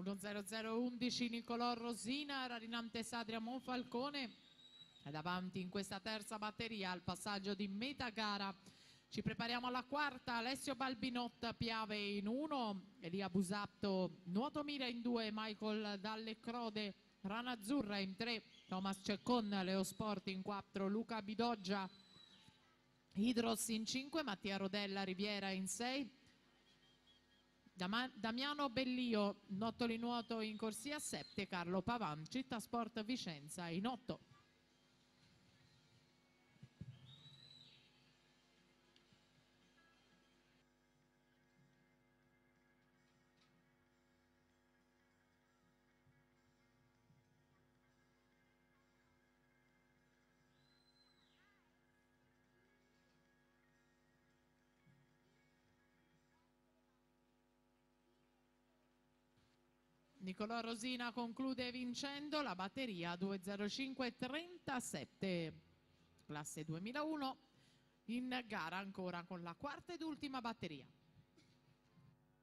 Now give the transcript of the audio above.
1-0-0-11 Nicolò Rosina, Rarinantes Adria Monfalcone è davanti in questa terza batteria al passaggio di metà gara. Ci prepariamo alla quarta. Alessio Balbinotta Piave in 1, Elia Busatto Nuoto Mira in 2, Michael Dalle Crode Rana Azzurra in 3, Thomas Ceccon Leo Sport in 4, Luca Bidoggia Hydros in 5, Mattia Rodella Riviera in 6, Damiano Bellio Nottoli Nuoto in corsia 7, Carlo Pavan Città Sport Vicenza in 8. Nicolò Rosina conclude vincendo la batteria 2.05.37, classe 2001, in gara ancora con la quarta ed ultima batteria.